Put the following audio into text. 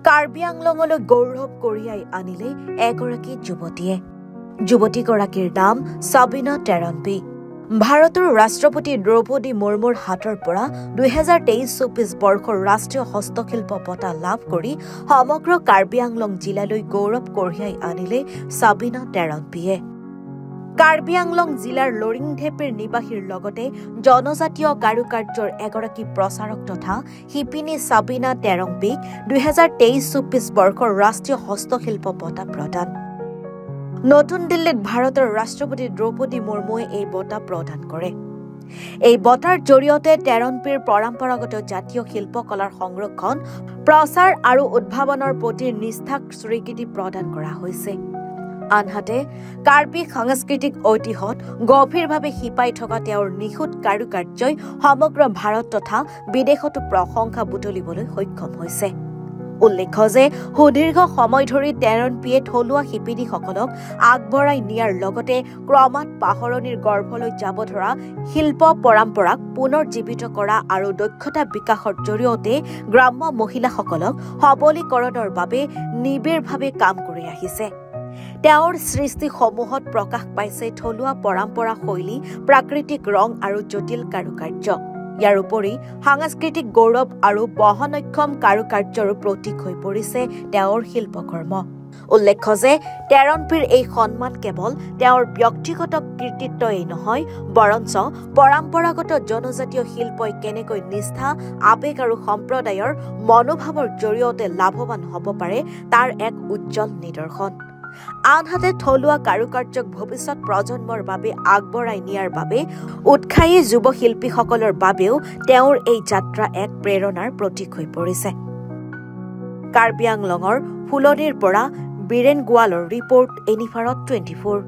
কাৰ্বি আংলঙলৈ গৌৰৱ কঢ়িয়াই আনিলে এগৰাকী যুৱতীয়ে। যুৱতীগৰাকীৰ নাম সাবিনা টেৰনপি। ভাৰতৰ ৰাষ্ট্ৰপতি দ্ৰৌপদী মুৰ্মুৰ হাতৰ পৰা 2023-24 বৰ্ষৰ ৰাষ্ট্ৰীয় হস্তশিল্প বঁটা লাভ কৰি সমগ্ৰ কাৰ্বি আংলং জিলালৈ গৌৰৱ কঢ়িয়াই আনিলে সাবিনা টেৰনপিয়ে। কাৰ্বি আংলং জিলাৰ লৰিংধেপীৰ নিবাসীৰ লগতে জনজাতীয় কাৰুকাৰ্যৰ এগৰাকী প্ৰচাৰক তথা শিপিনী সাবিনা টেৰনপিক 2023-24 বৰ্ষৰ ৰাষ্ট্ৰীয় হস্তশিল্প বঁটা প্ৰদান। নতুন দিল্লীত ভাৰতৰ ৰাষ্ট্ৰপতি দ্ৰৌপদী মুৰ্মুৱে এই বঁটা প্ৰদান কৰে। এই বঁটাৰ জৰিয়তে টেৰনপিৰ পৰম্পৰাগত জাতীয় শিল্পকলাৰ সংৰক্ষণ, প্ৰচাৰ আৰু উদ্ভাৱনৰ প্ৰতি নিষ্ঠাক স্বীকৃতি প্ৰদান কৰা হৈছে। আনহাতে কাৰ্বি সাংস্কৃতিক ঐতিহ্যত গভীৰভাৱে শিপাই থকা তেওঁৰ নিখুঁত কাৰুকাৰ্যই সমগ্ৰ ভাৰত তথা বিদেশতো প্ৰশংসা বুটলিবলৈ সক্ষম হৈছে। উল্লেখ্য যে সুদীৰ্ঘ সময় ধৰি টেৰনপিয়ে থলুৱা শিপিনীসকলক আগবঢ়াই নিয়াৰ লগতে ক্ৰমাৎ পাহৰণিৰ গৰ্ভলৈ যাব ধৰা শিল্প পৰম্পৰাক পুনৰ জীৱিত কৰা আৰু দক্ষতা বিকাশৰ জৰিয়তে গ্ৰাম্য মহিলাসকলক সবলীকৰণৰ বাবে নিবিড়ভাৱে কাম কৰি আহিছে। তেওঁৰ সৃষ্টিসমূহত প্ৰকাশ পাইছে থলুৱা পৰম্পৰা শৈলী, প্ৰাকৃতিক ৰং আৰু জটিল কাৰুকাৰ্য। ইয়াৰ উপৰি সাংস্কৃতিক গৌৰৱ আৰু বহনক্ষম কাৰুকাৰ্যৰো প্ৰতীক হৈ পৰিছে তেওঁৰ শিল্পকৰ্ম। উল্লেখ্য যে টেৰনপিৰ এই সন্মান কেৱল তেওঁৰ ব্যক্তিগত কৃতিত্বই নহয়, বৰঞ্চ পৰম্পৰাগত জনজাতীয় শিল্পই কেনেকৈ নিষ্ঠা, আৱেগ আৰু সম্প্ৰদায়ৰ মনোভাৱৰ জৰিয়তে লাভৱান হ'ব পাৰে তাৰ এক উজ্জ্বল নিদৰ্শন। আনহাতে থলুৱা কাৰুকাৰ্যক ভৱিষ্যত প্ৰজন্মৰ বাবে আগবঢ়াই নিয়াৰ বাবে উৎসাহী যুৱ শিল্পীসকলৰ বাবেও তেওঁৰ এই যাত্ৰা এক প্ৰেৰণাৰ প্ৰতীক হৈ পৰিছে। কাৰ্বি আংলঙৰ ফুলনিৰ পৰা বীৰেন গোৱালৰ ৰিপৰ্ট, এনিভাৰত 24।